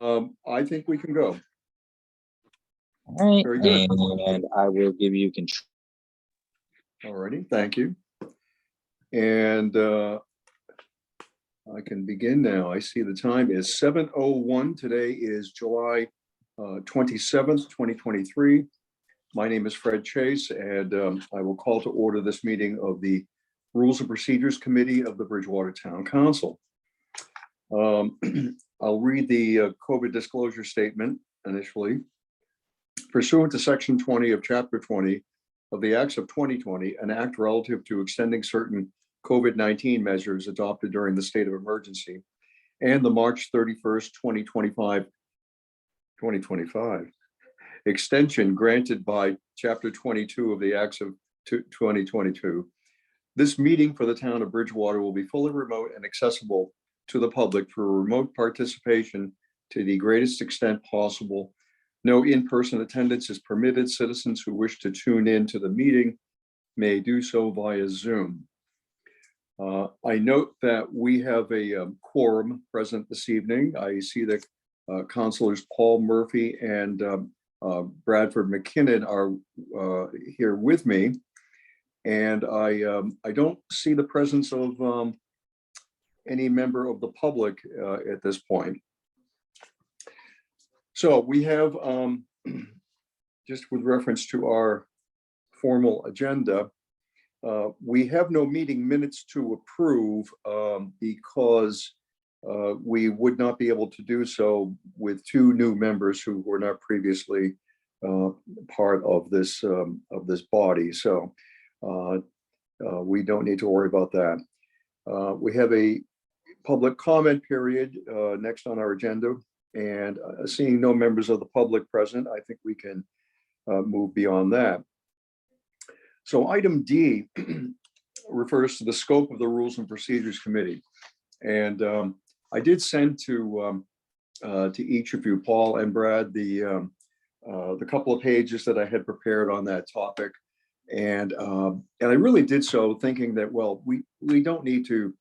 I think we can go. All right, Very good. and I will give you control. Alrighty, thank you. And I can begin now. I see the time is 7:01. Today is July 27th, 2023. My name is Fred Chase, and I will call to order this meeting of the Rules and Procedures Committee of the Bridgewater Town Council. I'll read the COVID disclosure statement initially. Pursuant to Section 20 of Chapter 20 of the Acts of 2020, an act relative to extending certain COVID-19 measures adopted during the state of emergency and the March 31st, 2025 extension granted by Chapter 22 of the Acts of 2022. This meeting for the town of Bridgewater will be fully remote and accessible to the public for remote participation to the greatest extent possible. No in-person attendance is permitted. Citizens who wish to tune in to the meeting may do so via Zoom. I note that we have a quorum present this evening. I see that Councilors Paul Murphy and Bradford McKinnon are here with me. And I don't see the presence of any member of the public at this point. So we have, just with reference to our formal agenda, we have no meeting minutes to approve because we would not be able to do so with two new members who were not previously part of this body. So we don't need to worry about that. We have a public comment period next on our agenda, and seeing no members of the public present, I think we can move beyond that. So item D refers to the scope of the Rules and Procedures Committee. And I did send to each of you, Paul and Brad, the couple of pages that I had prepared on that topic. And I really did so thinking that, well, we don't need to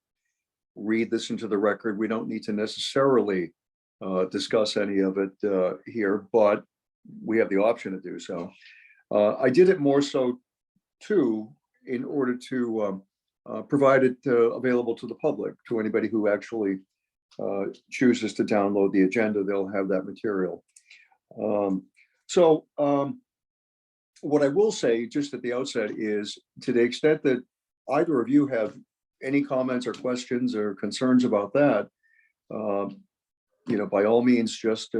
read this into the record. We don't need to necessarily discuss any of it here, but we have the option to do so. I did it more so too in order to provide it available to the public, to anybody who actually chooses to download the agenda. They'll have that material. What I will say just at the outset is, to the extent that either of you have any comments or questions or concerns about that, you know, by all means, just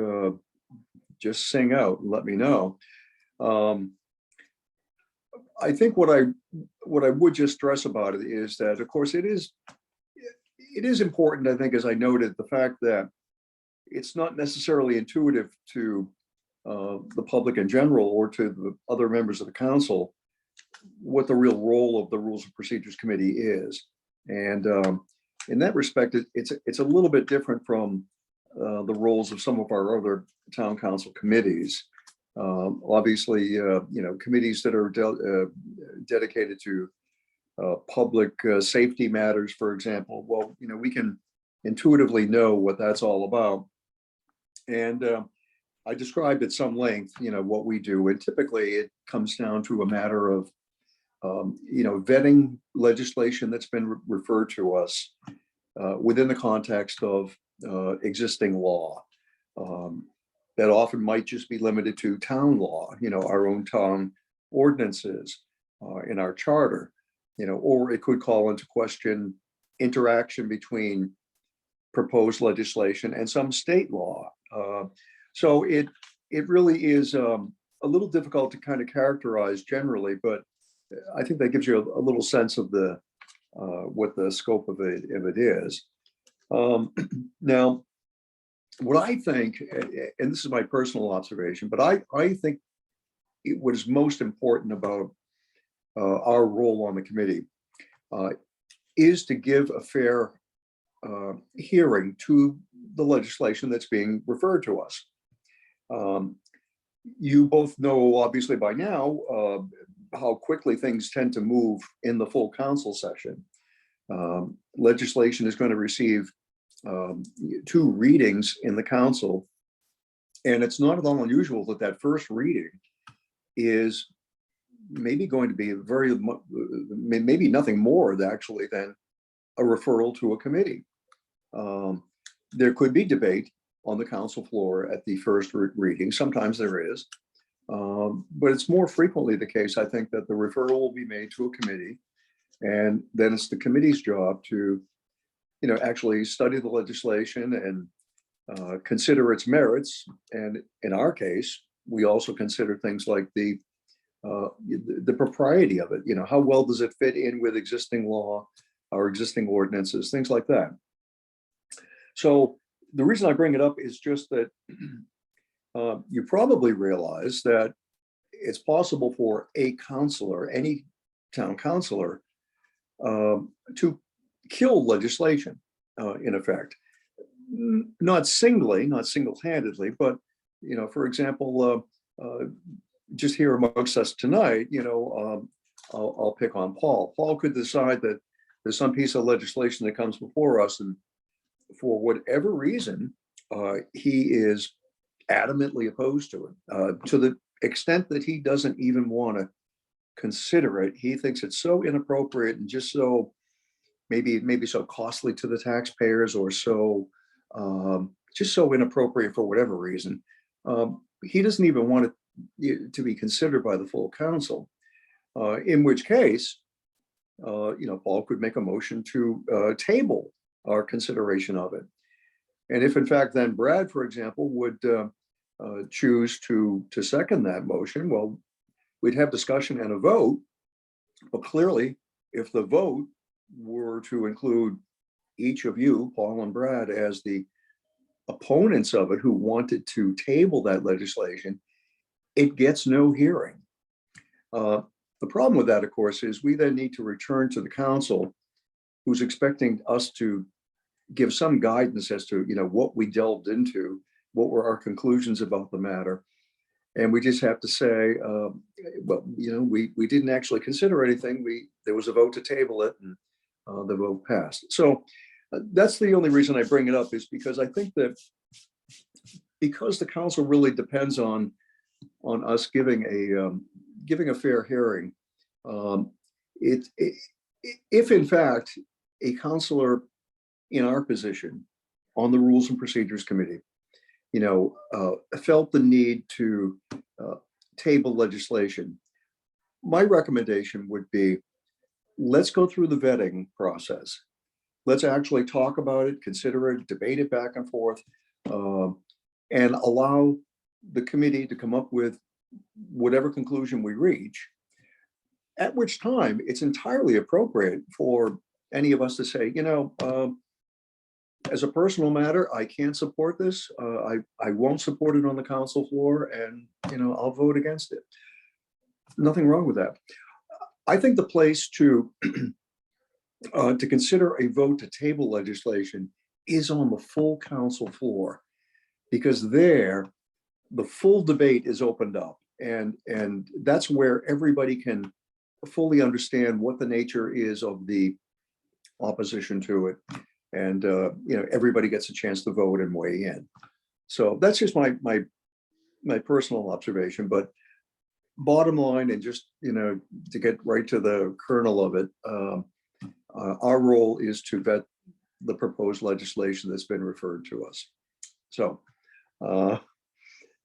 sing out and let me know. I think what I would just stress about it is that, of course, it is important, I think, as I noted, the fact that it's not necessarily intuitive to the public in general or to the other members of the council what the real role of the Rules and Procedures Committee is. And in that respect, it's a little bit different from the roles of some of our other town council committees. Obviously, you know, committees that are dedicated to public safety matters, for example, well, you know, we can intuitively know what that's all about. And I described at some length, you know, what we do. And typically it comes down to a matter of, you know, vetting legislation that's been referred to us within the context of existing law. That often might just be limited to town law, you know, our own town ordinances in our charter, you know, or it could call into question interaction between proposed legislation and some state law. So it really is a little difficult to kind of characterize generally, but I think that gives you a little sense of the what the scope of it is. Now, what I think, and this is my personal observation, but I think what is most important about our role on the committee is to give a fair hearing to the legislation that's being referred to us. You both know, obviously by now, how quickly things tend to move in the full council session. Legislation is going to receive 2 readings in the council And it's not at all unusual that that first reading is maybe going to be maybe nothing more actually than a referral to a committee. There could be debate on the council floor at the first reading. Sometimes there is, but it's more frequently the case, I think, that the referral will be made to a committee, and then it's the committee's job to, actually study the legislation and consider its merits. And in our case, we also consider things like the propriety of it. How well does it fit in with existing law, our existing ordinances, things like that. So the reason I bring it up is just that you probably realize that it's possible for a councilor, any town councilor, to kill legislation, in effect. Not single-handedly, but, for example, just here amongst us tonight, I'll pick on Paul. Paul could decide that there's some piece of legislation that comes before us, and for whatever reason, he is adamantly opposed to it, to the extent that he doesn't even want to consider it. He thinks it's so inappropriate and just so maybe so costly to the taxpayers, or so just so inappropriate for whatever reason. He doesn't even want it to be considered by the full council, in which case, Paul could make a motion to table our consideration of it. And if in fact then Brad, for example, would choose to second that motion, well, we'd have discussion and a vote. But clearly, if the vote were to include each of you, Paul and Brad, as the opponents of it who wanted to table that legislation, it gets no hearing. The problem with that, of course, is we then need to return to the council, who's expecting us to give some guidance as to what we delved into, what were our conclusions about the matter. And we just have to say, well, we didn't actually consider anything. There was a vote to table it, and the vote passed. So that's the only reason I bring it up, is because I think that because the council really depends on us giving a fair hearing, if in fact a councilor in our position on the Rules and Procedures Committee, felt the need to table legislation, my recommendation would be, let's go through the vetting process. Let's actually talk about it, consider it, debate it back and forth, and allow the committee to come up with whatever conclusion we reach, at which time it's entirely appropriate for any of us to say, as a personal matter, I can't support this. I won't support it on the council floor, and I'll vote against it. Nothing wrong with that. I think the place to consider a vote to table legislation is on the full council floor, because there the full debate is opened up, and that's where everybody can fully understand what the nature is of the opposition to it. And everybody gets a chance to vote and weigh in. So that's just my personal observation. But bottom line, and just to get right to the kernel of it, our role is to vet the proposed legislation that's been referred to us. So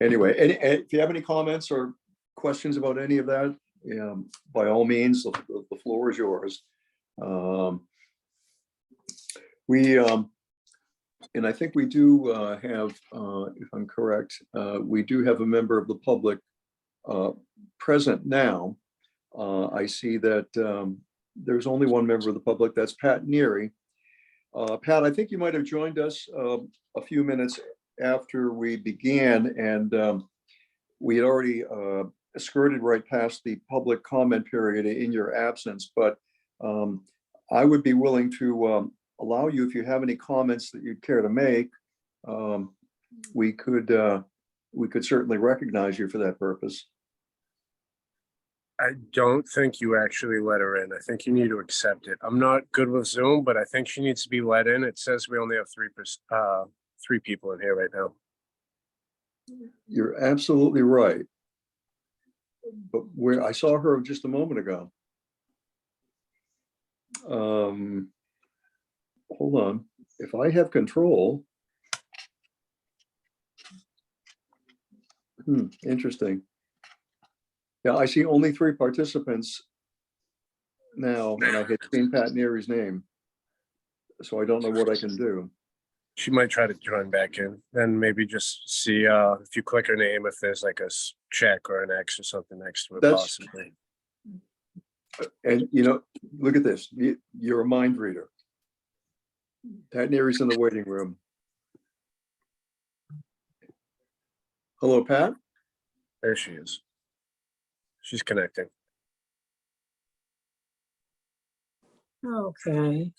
anyway, if you have any comments or questions about any of that, by all means, the floor is yours. And I think we do have, if I'm correct, we do have a member of the public present now. I see that there's only one member of the public, that's Pat Neary. Pat, I think you might have joined us a few minutes after we began, and we had already skirted right past the public comment period in your absence, but I would be willing to allow you, if you have any comments that you'd care to make, we could certainly recognize you for that purpose. I don't think you actually let her in. I think you need to accept it. I'm not good with Zoom, but I think she needs to be let in. It says we only have three people in here right now. You're absolutely right. But where I saw her just a moment ago. Hold on. If I have control. Interesting. Yeah, I see only 3 participants now, and I had seen Pat Neary's name. So I don't know what I can do. She might try to join back in, then maybe just see if you click her name, if there's like a check or an X or something next to it, That's- possibly. And you know, look at this. You're a mind reader. Pat Neary's in the waiting room. Hello, Pat. There she is. She's connecting. Okay.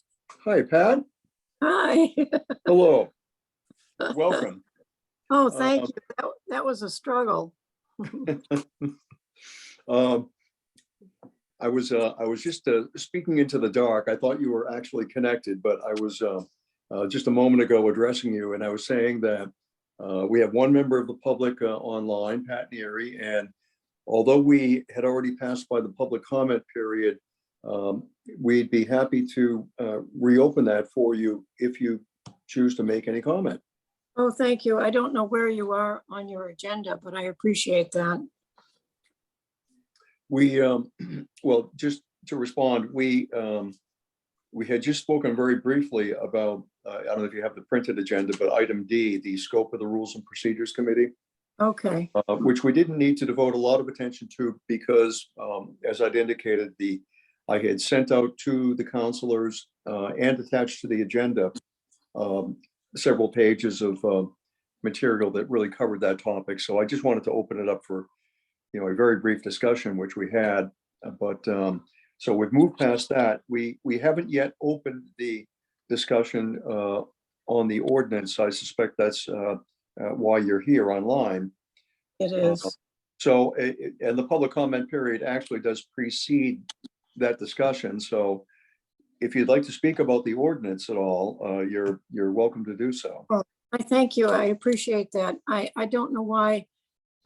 Hi, Pat. Hi. Hello. Welcome. Oh, thank you. That was a struggle. I was just speaking into the dark. I thought you were actually connected, but I was just a moment ago addressing you, and I was saying that we have one member of the public online, Pat Neary, and although we had already passed by the public comment period, we'd be happy to reopen that for you if you choose to make any comment. Oh, thank you. I don't know where you are on your agenda, but I appreciate that. We, well, just to respond, we had just spoken very briefly about, I don't know if you have the printed agenda, but item D, the scope of the Rules and Procedures Committee, Okay, which we didn't need to devote a lot of attention to because, as I'd indicated, I had sent out to the counselors and attached to the agenda several pages of material that really covered that topic. So I just wanted to open it up for, you know, a very brief discussion, which we had, but so we've moved past that. We haven't yet opened the discussion on the ordinance. I suspect that's why you're here online. it is. So, and the public comment period actually does precede that discussion. So if you'd like to speak about the ordinance at all, you're welcome to do so. I thank you. I appreciate that. I don't know why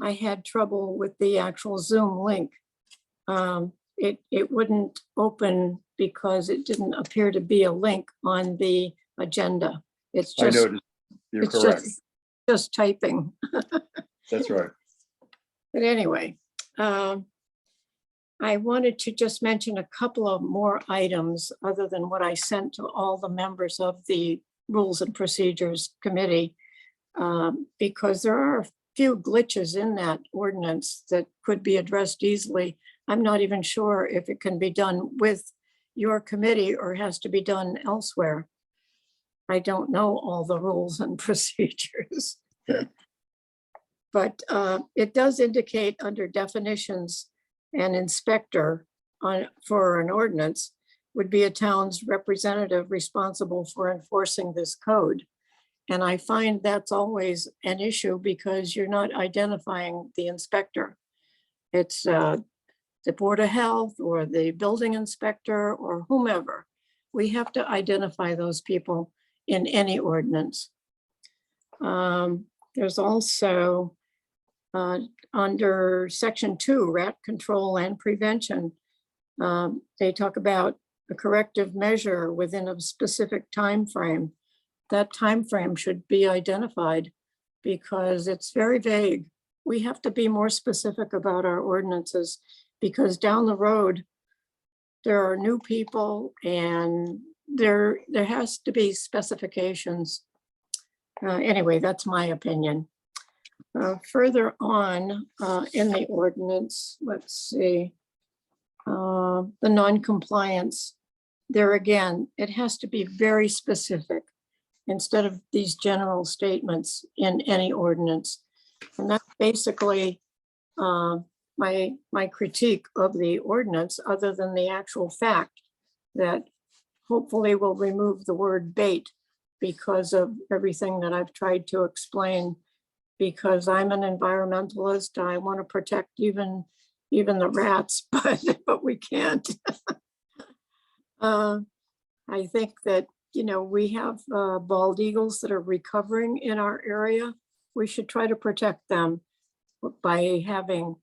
I had trouble with the actual Zoom link. It wouldn't open because it didn't appear to be a link on the agenda. It's I just, noticed, you're it's correct. just typing. That's right. But anyway, I wanted to just mention a couple of more items other than what I sent to all the members of the Rules and Procedures Committee, because there are a few glitches in that ordinance that could be addressed easily. I'm not even sure if it can be done with your committee or has to be done elsewhere. I don't know all the rules and procedures. But it does indicate under definitions, an inspector for an ordinance would be a town's representative responsible for enforcing this code. And I find that's always an issue because you're not identifying the inspector. It's the Board of Health or the building inspector or whomever. We have to identify those people in any ordinance. There's also under section 2, rat control and prevention. They talk about a corrective measure within a specific time frame. That time frame should be identified because it's very vague. We have to be more specific about our ordinances because down the road, there are new people and there has to be specifications. Anyway, that's my opinion. Further on in the ordinance, let's see, the non-compliance. There again, it has to be very specific instead of these general statements in any ordinance. And that's basically my critique of the ordinance, other than the actual fact that hopefully will remove the word bait because of everything that I've tried to explain. Because I'm an environmentalist, I want to protect even the rats, but we can't. I think that, you know, we have bald eagles that are recovering in our area. we should try to protect them by having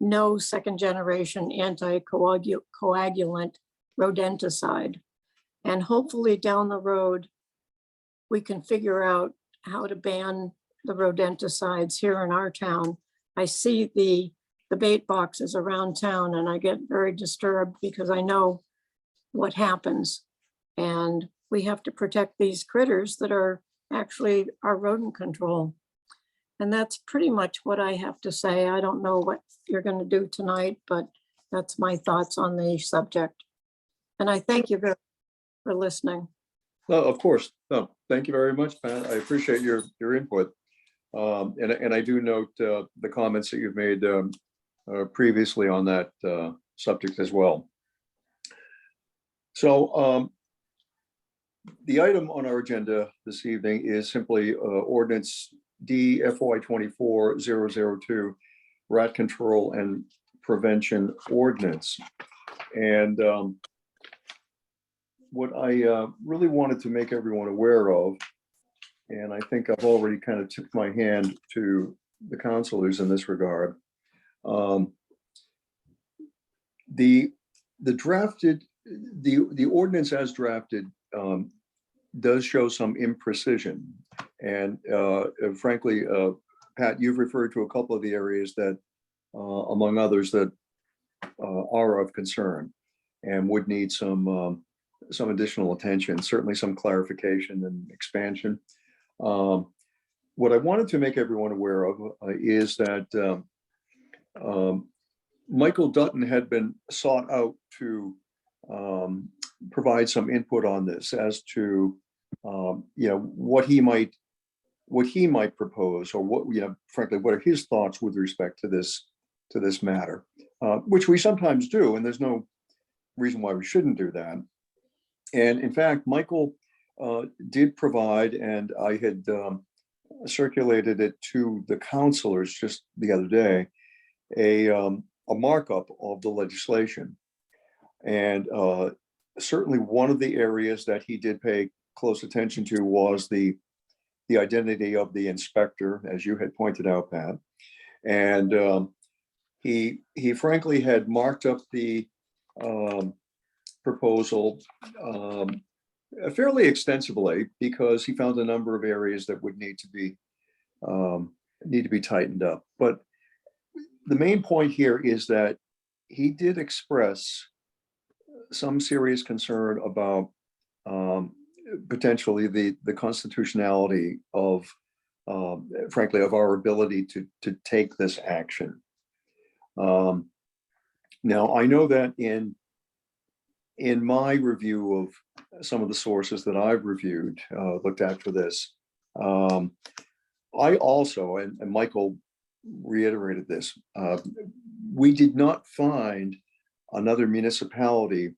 no second generation anticoagulant rodenticide. And hopefully down the road, we can figure out how to ban the rodenticides here in our town. I see the bait boxes around town and I get very disturbed because I know what happens. And we have to protect these critters that are actually our rodent control. And that's pretty much what I have to say. I don't know what you're going to do tonight, but that's my thoughts on the subject. And I thank you very for listening. No, of course. No, thank you very much, Pat. I appreciate your input. And I do note the comments that you've made previously on that subject as well. So the item on our agenda this evening is simply ordinance D FY 24-002, rat control and prevention ordinance. And what I really wanted to make everyone aware of, and I think I've already kind of tipped my hand to the counselors in this regard. The ordinance as drafted does show some imprecision. And frankly, Pat, you've referred to a couple of the areas that, among others, that are of concern and would need some additional attention, certainly some clarification and expansion. What I wanted to make everyone aware of is that Michael Dutton had been sought out to provide some input on this as to what he might propose, or what, frankly, what are his thoughts with respect to this matter, which we sometimes do, and there's no reason why we shouldn't do that. And in fact, Michael did provide, and I had circulated it to the counselors just the other day, a markup of the legislation. And certainly one of the areas that he did pay close attention to was the identity of the inspector, as you had pointed out, Pat. And he frankly had marked up the proposal fairly extensively, because he found a number of areas that would need to be tightened up. But the main point here is that he did express some serious concern about potentially the constitutionality of, frankly, of our ability to take this action. Now, I know that in my review of some of the sources that I've reviewed, looked at for this, I also, and Michael reiterated this, we did not find another municipality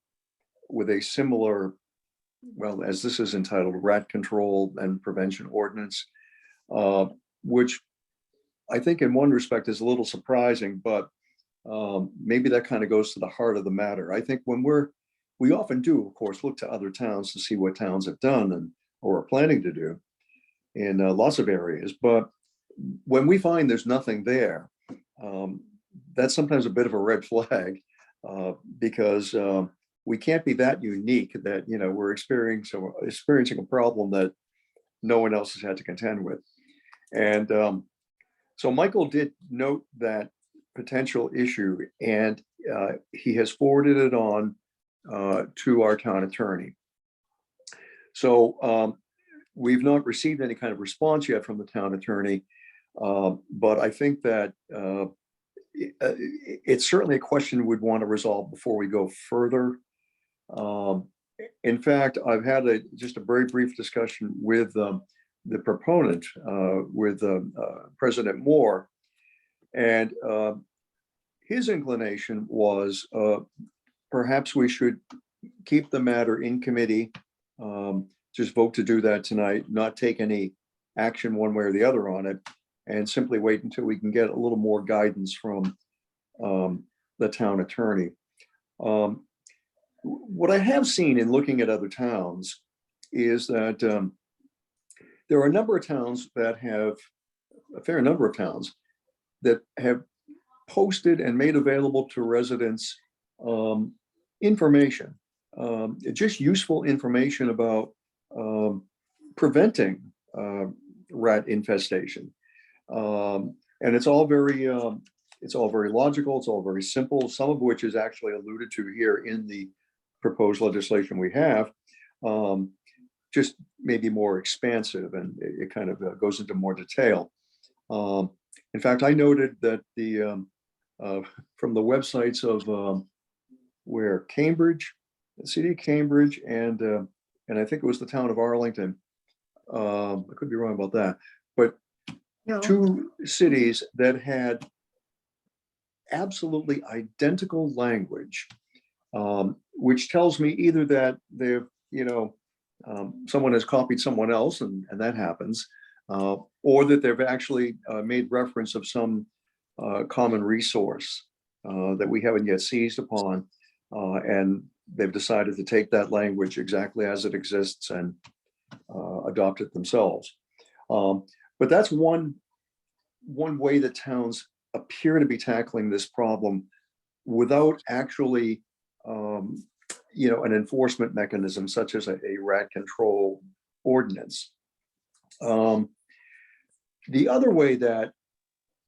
with a similar, well, as this is entitled, rat control and prevention ordinance, which I think in one respect is a little surprising, but maybe that kind of goes to the heart of the matter. I think when we often do, of course, look to other towns to see what towns have done or are planning to do in lots of areas. But when we find there's nothing there, that's sometimes a bit of a red flag, because we can't be that unique that, we're experiencing a problem that no one else has had to contend with. And so Michael did note that potential issue, and he has forwarded it on to our town attorney. So we've not received any kind of response yet from the town attorney, but I think that it's certainly a question we'd want to resolve before we go further. In fact, I've had just a very brief discussion with the proponent, with President Moore, and his inclination was perhaps we should keep the matter in committee, just vote to do that tonight, not take any action one way or the other on it, and simply wait until we can get a little more guidance from the town attorney. What I have seen in looking at other towns is that there are a number of towns that have a fair number of towns that have posted and made available to residents information, just useful information about preventing rat infestation. And it's all very logical. It's all very simple, some of which is actually alluded to here in the proposed legislation we have, just maybe more expansive, and it kind of goes into more detail. In fact, I noted that from the websites of where Cambridge, the city of Cambridge, and I think it was the town of Arlington. I could be wrong about that, but No. two cities that had absolutely identical language, which tells me either that they've, someone has copied someone else, and that happens, or that they've actually made reference of some common resource that we haven't yet seized upon, and they've decided to take that language exactly as it exists and adopt it themselves. But that's one way that towns appear to be tackling this problem without actually, an enforcement mechanism such as a rat control ordinance. The other way that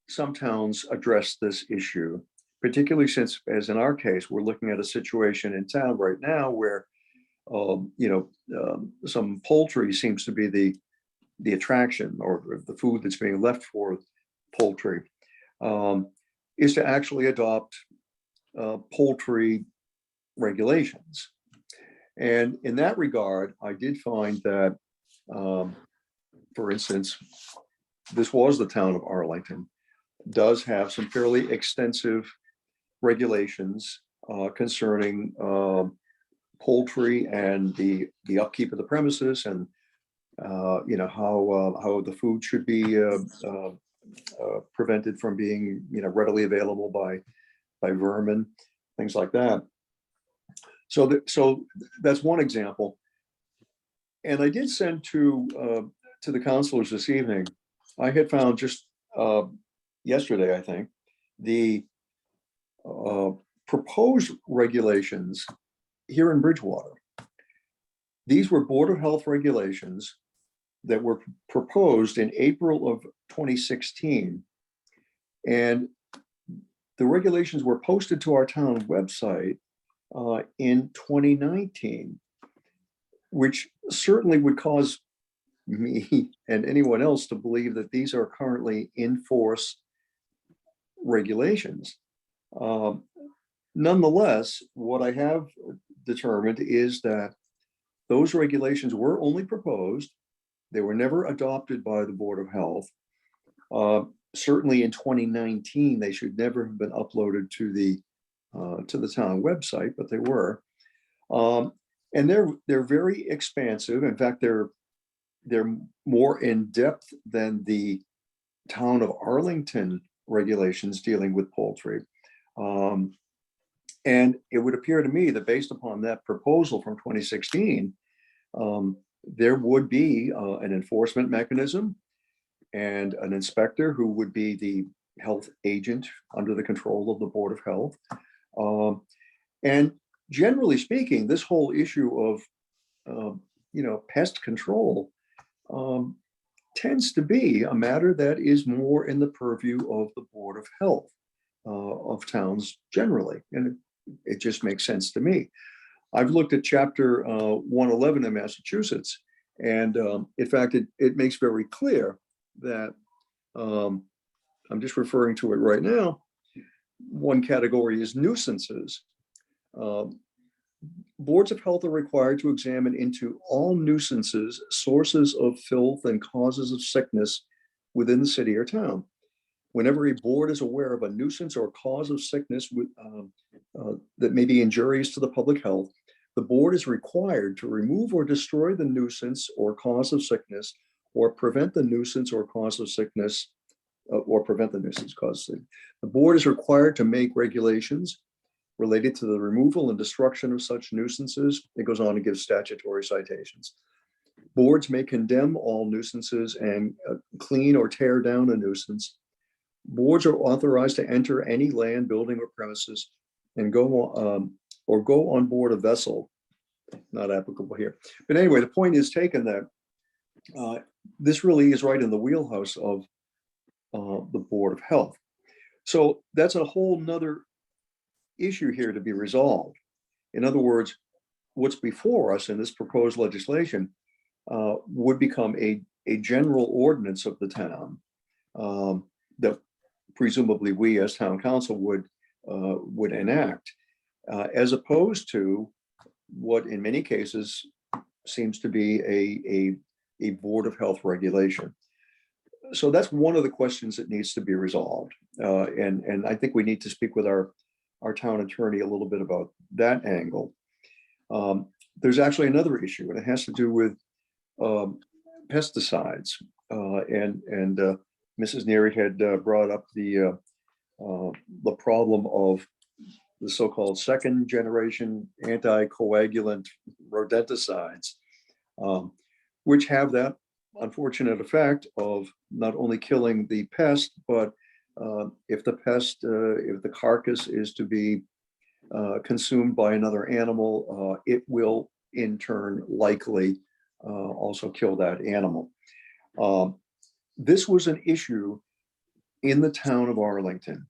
some towns address this issue, particularly since, as in our case, we're looking at a situation in town right now where, some poultry seems to be the attraction, or the food that's being left for poultry, is to actually adopt poultry regulations. And in that regard, I did find that, for instance, this was the town of Arlington, does have some fairly extensive regulations concerning poultry and the upkeep of the premises, and how the food should be prevented from being readily available by vermin, things like that. So that's one example. And I did send to the counselors this evening. I had found just yesterday, I think, the proposed regulations here in Bridgewater. These were Board of Health regulations that were proposed in April of 2016. And the regulations were posted to our town website in 2019, which certainly would cause me and anyone else to believe that these are currently in force regulations. Nonetheless, what I have determined is that those regulations were only proposed. They were never adopted by the Board of Health. Certainly in 2019, they should never have been uploaded to the town website, but they were. And they're very expansive. In fact, they're more in depth than the town of Arlington regulations dealing with poultry. And it would appear to me that based upon that proposal from 2016, there would be an enforcement mechanism and an inspector who would be the health agent under the control of the Board of Health. And generally speaking, this whole issue of, pest control tends to be a matter that is more in the purview of the Board of Health of towns generally. And it just makes sense to me. I've looked at Chapter 111 in Massachusetts, and in fact, it makes very clear that, I'm just referring to it right now, one category is nuisances. Boards of health are required to examine into all nuisances, sources of filth, and causes of sickness within the city or town. Whenever a board is aware of a nuisance or cause of sickness that may be injurious to the public health, the board is required to remove or destroy the nuisance or cause of sickness, or prevent the nuisance or cause of sickness, The board is required to make regulations related to the removal and destruction of such nuisances. It goes on to give statutory citations. Boards may condemn all nuisances and clean or tear down a nuisance. Boards are authorized to enter any land, building, or premises and go on board a vessel. Not applicable here. But anyway, the point is taken that this really is right in the wheelhouse of the Board of Health. So that's a whole nother issue here to be resolved. In other words, what's before us in this proposed legislation would become a general ordinance of the town that presumably we as town council would enact, as opposed to what in many cases seems to be a Board of Health regulation. So that's one of the questions that needs to be resolved. And I think we need to speak with our town attorney a little bit about that angle. There's actually another issue, and it has to do with pesticides. And Mrs. Neary had brought up the problem of the so-called second generation anticoagulant rodenticides, which have that unfortunate effect of not only killing the pest, but if the carcass is to be consumed by another animal, it will in turn likely also kill that animal. This was an issue in the town of Arlington.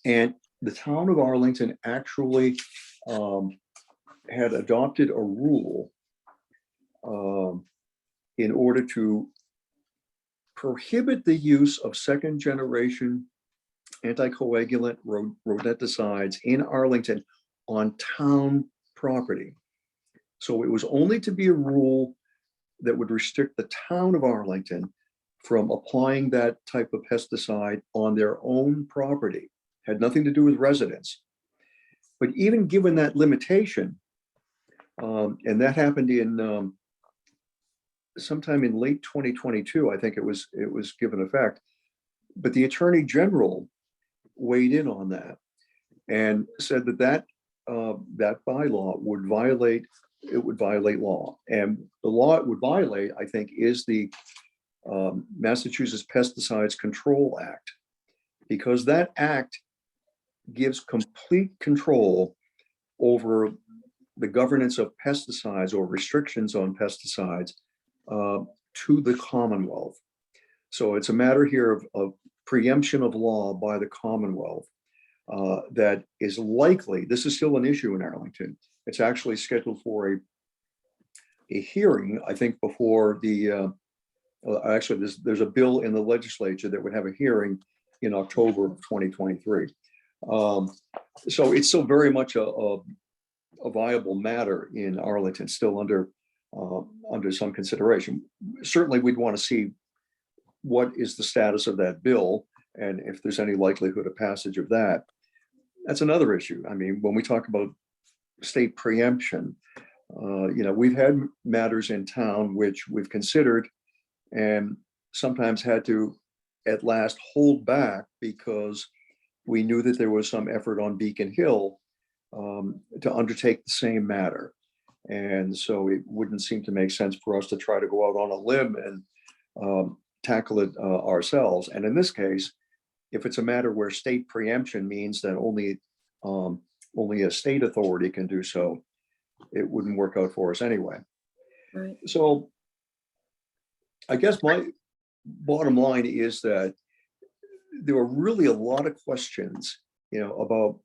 And the town of Arlington actually had adopted a rule in order to prohibit the use of second generation anticoagulant rodenticides in Arlington on town property. So it was only to be a rule that would restrict the town of Arlington from applying that type of pesticide on their own property. Had nothing to do with residents. But even given that limitation, and that happened in sometime in late 2022, I think it was given effect, but the Attorney General weighed in on that and said that bylaw would violate law. And the law it would violate, I think, is the Massachusetts Pesticides Control Act, because that act gives complete control over the governance of pesticides or restrictions on pesticides to the Commonwealth. So it's a matter here of preemption of law by the Commonwealth that is likely, this is still an issue in Arlington. It's actually scheduled for a hearing, I think, before the, actually there's a bill in the legislature that would have a hearing in October of 2023. So it's still very much a viable matter in Arlington, still under some consideration. Certainly, we'd want to see what is the status of that bill and if there's any likelihood of passage of that. That's another issue. I mean, when we talk about state preemption, we've had matters in town which we've considered and sometimes had to at last hold back because we knew that there was some effort on Beacon Hill to undertake the same matter. And so it wouldn't seem to make sense for us to try to go out on a limb and tackle it ourselves. And in this case, if it's a matter where state preemption means that only a state authority can do so, it wouldn't work out for us anyway. Right. So I guess my bottom line is that there were really a lot of questions, about,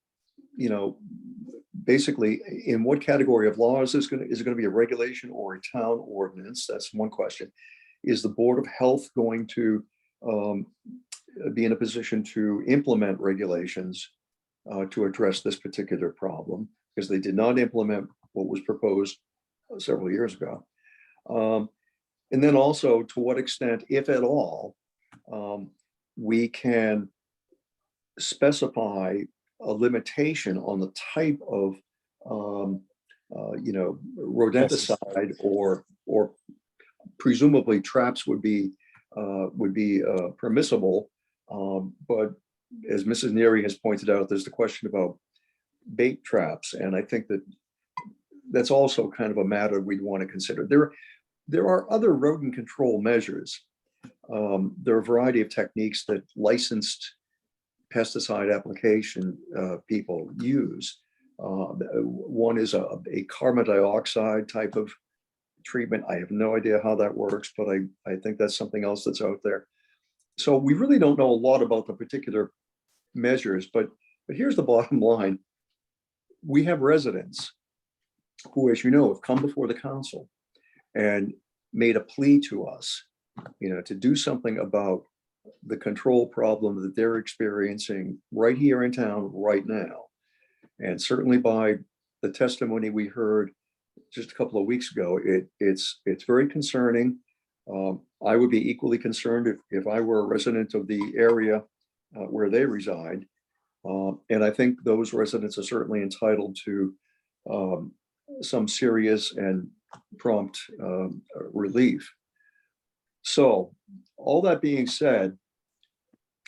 basically in what category of law is it going to be a regulation or a town ordinance? That's one question. Is the Board of Health going to be in a position to implement regulations to address this particular problem? Because they did not implement what was proposed several years ago. And then also, to what extent, if at all, we can specify a limitation on the type of rodenticide or presumably traps would be permissible. But as Mrs. Neary has pointed out, there's the question about bait traps. And I think that that's also kind of a matter we'd want to consider. there are other rodent control measures. There are a variety of techniques that licensed pesticide application people use. One is a carbon dioxide type of treatment. I have no idea how that works, but I think that's something else that's out there. So we really don't know a lot about the particular measures, but here's the bottom line. We have residents who, as you know, have come before the council and made a plea to us, to do something about the control problem that they're experiencing right here in town right now. And certainly by the testimony we heard just a couple of weeks ago, it's very concerning. I would be equally concerned if I were a resident of the area where they reside. And I think those residents are certainly entitled to some serious and prompt relief. So all that being said,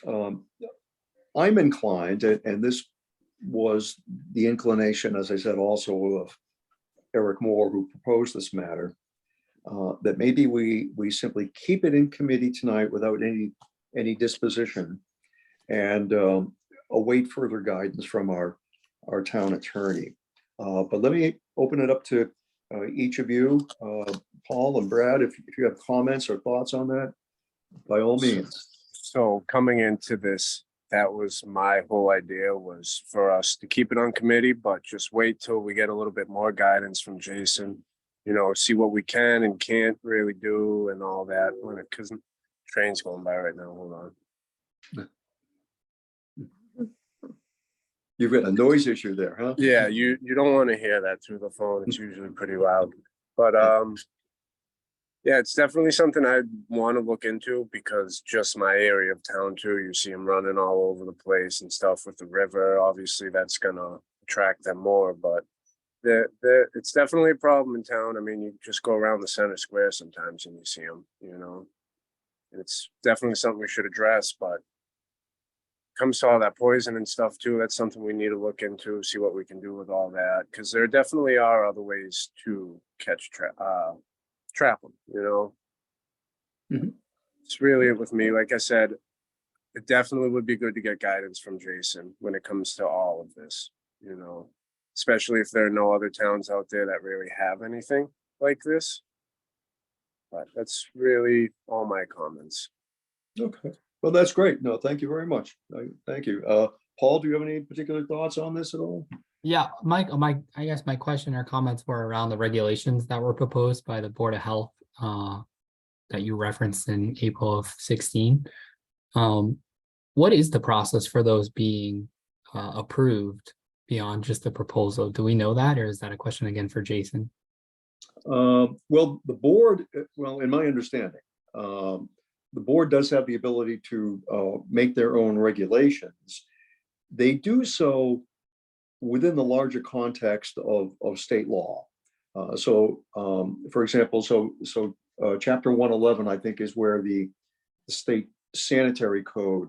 I'm inclined, and this was the inclination, as I said, also of Eric Moore, who proposed this matter, that maybe we simply keep it in committee tonight without any disposition and await further guidance from our town attorney. But let me open it up to each of you, Paul and Brad, if you have comments or thoughts on that, by all means. So coming into this, that was my whole idea, was for us to keep it on committee, but just wait till we get a little bit more guidance from Jason, see what we can and can't really do and all that, because train's going by right now. Hold on. You've got a noise issue there, huh? Yeah, you don't want to hear that through the phone. It's usually pretty loud. But yeah, it's definitely something I want to look into, because just my area of town too, you see them running all over the place and stuff with the river. Obviously that's gonna attract them more, but it's definitely a problem in town. I mean, you just go around the center square sometimes and you see them, and it's definitely something we should address. But comes to all that poison and stuff too, that's something we need to look into, see what we can do with all that, because there definitely are other ways to catch trap them, Mhm. It's really with me, like I said, it definitely would be good to get guidance from Jason when it comes to all of this, especially if there are no other towns out there that really have anything like this. But that's really all my comments. Okay, well, that's great. No, thank you very much. Thank you. Paul, do you have any particular thoughts on this at all? Yeah, Mike, I guess my question or comments were around the regulations that were proposed by the Board of Health that you referenced in April of 16. What is the process for those being approved beyond just the proposal? Do we know that, or is that a question again for Jason? Well, the board, in my understanding, the board does have the ability to make their own regulations. They do so within the larger context of state law. For example, Chapter 111, I think, is where the state sanitary code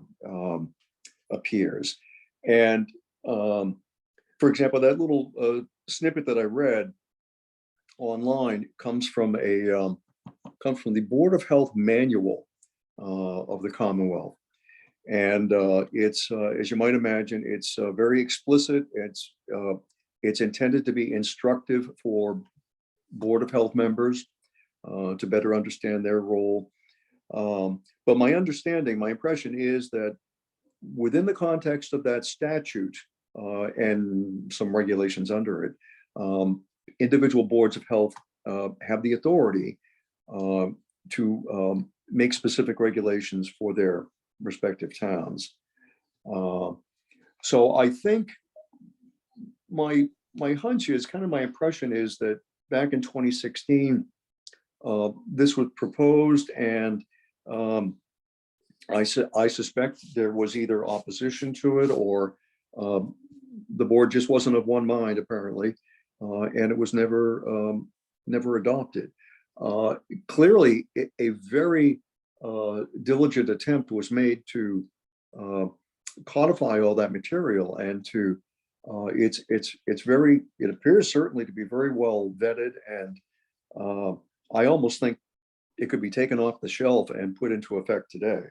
appears. And for example, that little snippet that I read online comes from the Board of Health manual of the Commonwealth. And it's, as you might imagine, it's very explicit. It's intended to be instructive for Board of Health members to better understand their role. But my impression is that within the context of that statute and some regulations under it, individual boards of health have the authority to make specific regulations for their respective towns. So I think my hunch is, kind of my impression is, that back in 2016, this was proposed, and I suspect there was either opposition to it, or the board just wasn't of one mind, apparently, and it was never adopted. Clearly, a very diligent attempt was made to codify all that material, and to it appears certainly to be very well vetted and I almost think it could be taken off the shelf and put into effect today.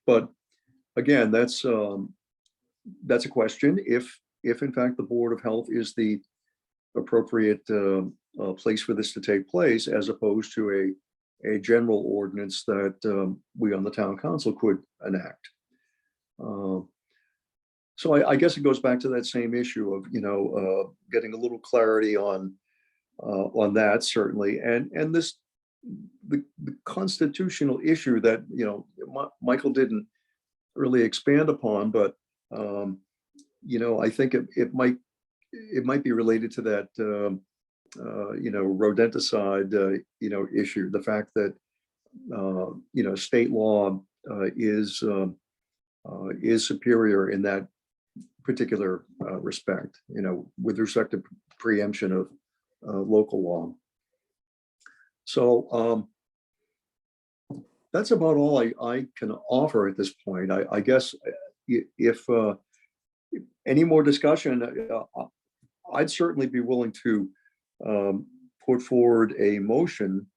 But again, that's a question. If in fact the Board of Health is the appropriate place for this to take place, as opposed to a general ordinance that we on the town council could enact. So I guess it goes back to that same issue of, getting a little clarity on that certainly, and this, the constitutional issue that, Michael didn't really expand upon, but, I think it might be related to that, rodenticide, issue, the fact that, state law is superior in that particular respect, with respect to preemption of local law. So that's about all I can offer at this point. I guess if any more discussion, I'd certainly be willing to put forward a motion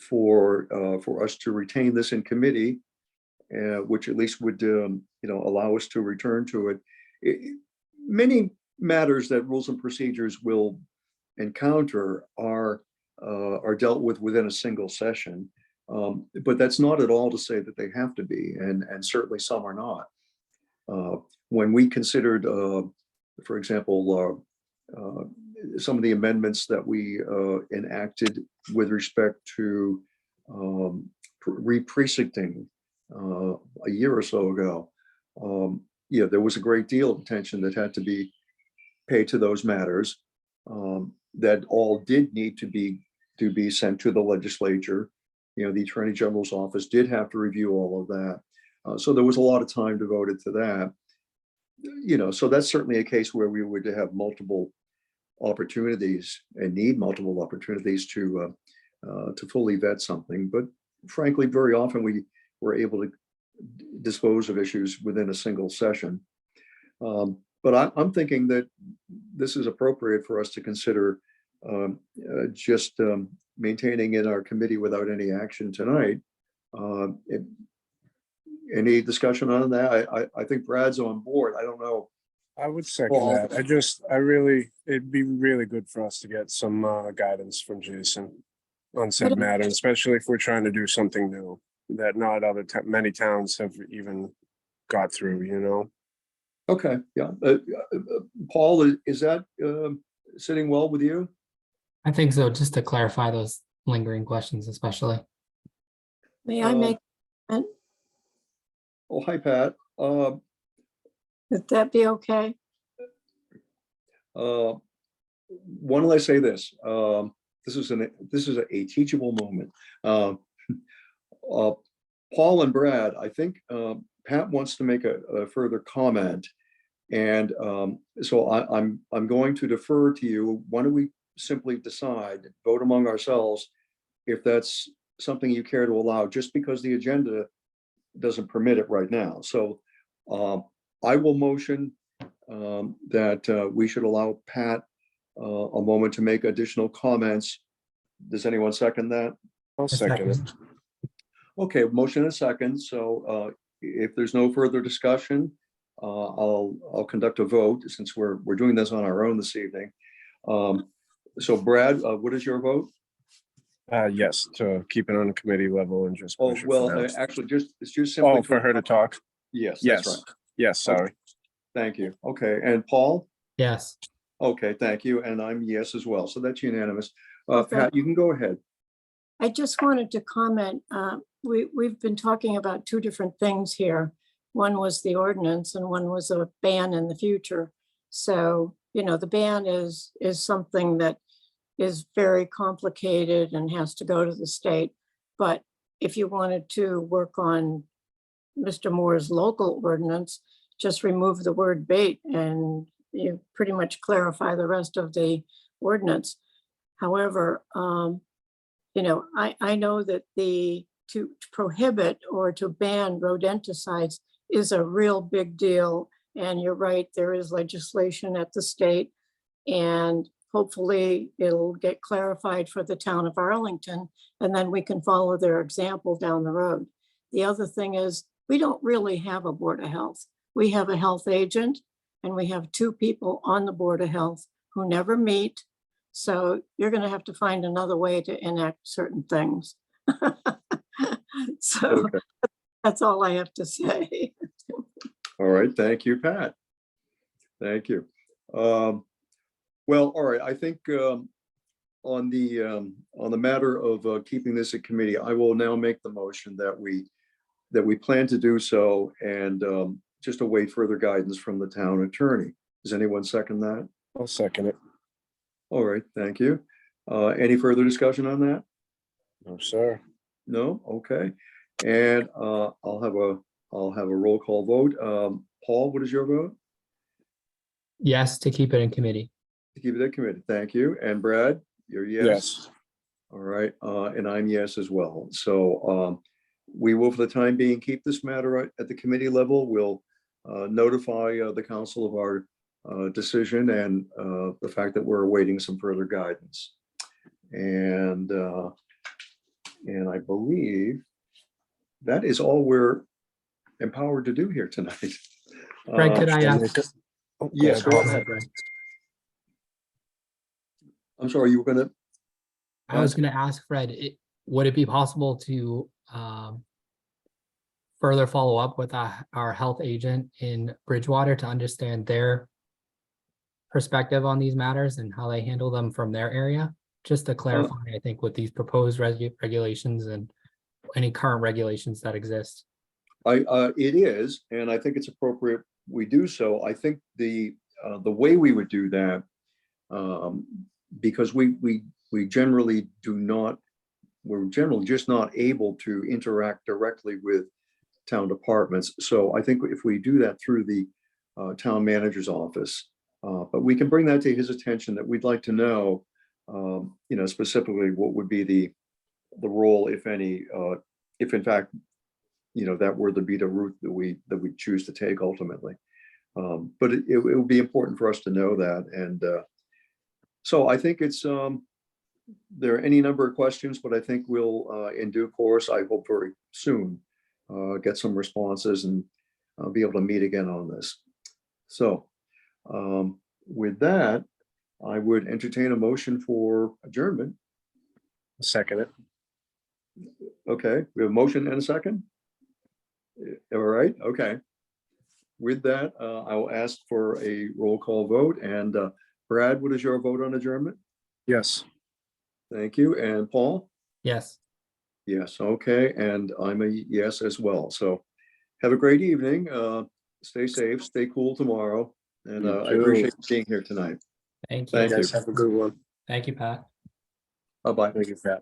for us to retain this in committee, which at least would allow us to return to it. Many matters that rules and procedures will encounter are dealt with within a single session, but that's not at all to say that they have to be, and certainly some are not. When we considered, for example, some of the amendments that we enacted with respect to re-precincting a year or so ago, there was a great deal of attention that had to be paid to those matters, that all did need to be sent to the legislature. The Attorney General's office did have to review all of that. So there was a lot of time devoted to that. So that's certainly a case where we would have multiple opportunities and need multiple opportunities to fully vet something. But frankly, very often we were able to dispose of issues within a single session. But I'm thinking that this is appropriate for us to consider just maintaining in our committee without any action tonight. Any discussion on that? I think Brad's on board. I don't know. I would second Paul? that. It'd be really good for us to get some guidance from Jason on said matter, especially if we're trying to do something new that not many towns have even got through, Okay, yeah. Paul, is that sitting well with you? I think so, just to clarify those lingering questions especially. May I make, Oh, hi, Pat. would that be okay? Why don't I say this? This is a teachable moment. Paul and Brad, I think Pat wants to make a further comment, and so I'm going to defer to you. Why don't we simply decide, vote among ourselves, if that's something you care to allow, just because the agenda doesn't permit it right now. So I will motion that we should allow Pat a moment to make additional comments. Does anyone second that? I'll second it. Okay, motion and second. So if there's no further discussion, I'll conduct a vote, since we're doing this on our own this evening. So Brad, what is your vote? Yes, to keep it on a committee level and just. Oh, push it well, for now. actually, it's just simply. For her to talk. Yes, that's Yes, right. yes, sorry. Thank you. Okay, and Paul? Yes, Okay, thank you. And I'm yes as well. So that's unanimous. Okay. Pat, you can go ahead. I just wanted to comment, we've been talking about two different things here. One was the ordinance and one was a ban in the future. So, the ban is something that is very complicated and has to go to the state. But if you wanted to work on Mr. Moore's local ordinance, just remove the word bait and you pretty much clarify the rest of the ordinance. However, I know that to prohibit or to ban rodenticides is a real big deal. And you're right, there is legislation at the state, and hopefully it'll get clarified for the town of Arlington, and then we can follow their example down the road. The other thing is, we don't really have a Board of Health. We have a health agent, and we have 2 people on the Board of Health who never meet. So you're gonna have to find another way to enact certain things. So Okay. that's all I have to say. All right, thank you, Pat. Thank you. Well, all right, I think on the matter of keeping this a committee, I will now make the motion that we plan to do so and just await further guidance from the town attorney. Does anyone second that? I'll second it. All right, thank you. Any further discussion on that? No, sir. No? Okay. And I'll have a roll call vote. Paul, what is your vote? Yes, to keep it in committee. To keep it committed. Thank you. And Brad, you're yes? Yes. All right, and I'm yes as well. So we will, for the time being, keep this matter at the committee level. We'll notify the council of our decision and the fact that we're awaiting some further guidance. And I believe that is all we're empowered to do here tonight. Greg, could I ask? Yes, Go go ahead, ahead. Greg. I'm sorry, you were gonna, I was going to ask Fred, would it be possible to further follow up with our health agent in Bridgewater to understand their perspective on these matters and how they handle them from their area? Just to clarify, I think, with these proposed regulations and any current regulations that exist. it is, and I think it's appropriate we do so. I think the way we would do that, because we generally do not, we're generally just not able to interact directly with town departments. So I think if we do that through the town manager's office, but we can bring that to his attention that we'd like to know, specifically what would be the role, if any, if in fact, that were to be the route that we choose to take ultimately. But it would be important for us to know that. And so I think it's, there are any number of questions, but I think we'll, in due course, I hope very soon, get some responses and be able to meet again on this. So with that, I would entertain a motion for adjournment. Second it. Okay, we have a motion and a second. All right, okay. With that, I will ask for a roll call vote. And Brad, what is your vote on adjournment? Yes. Thank you. And Paul? Yes. Yes, okay. And I'm a yes as well. So have a great evening. Stay safe, stay cool tomorrow. And You I too. appreciate you being here tonight. Thank you. Thank you. Guys, have a good one. Thank you, Pat. Bye-bye. Thank you, Pat.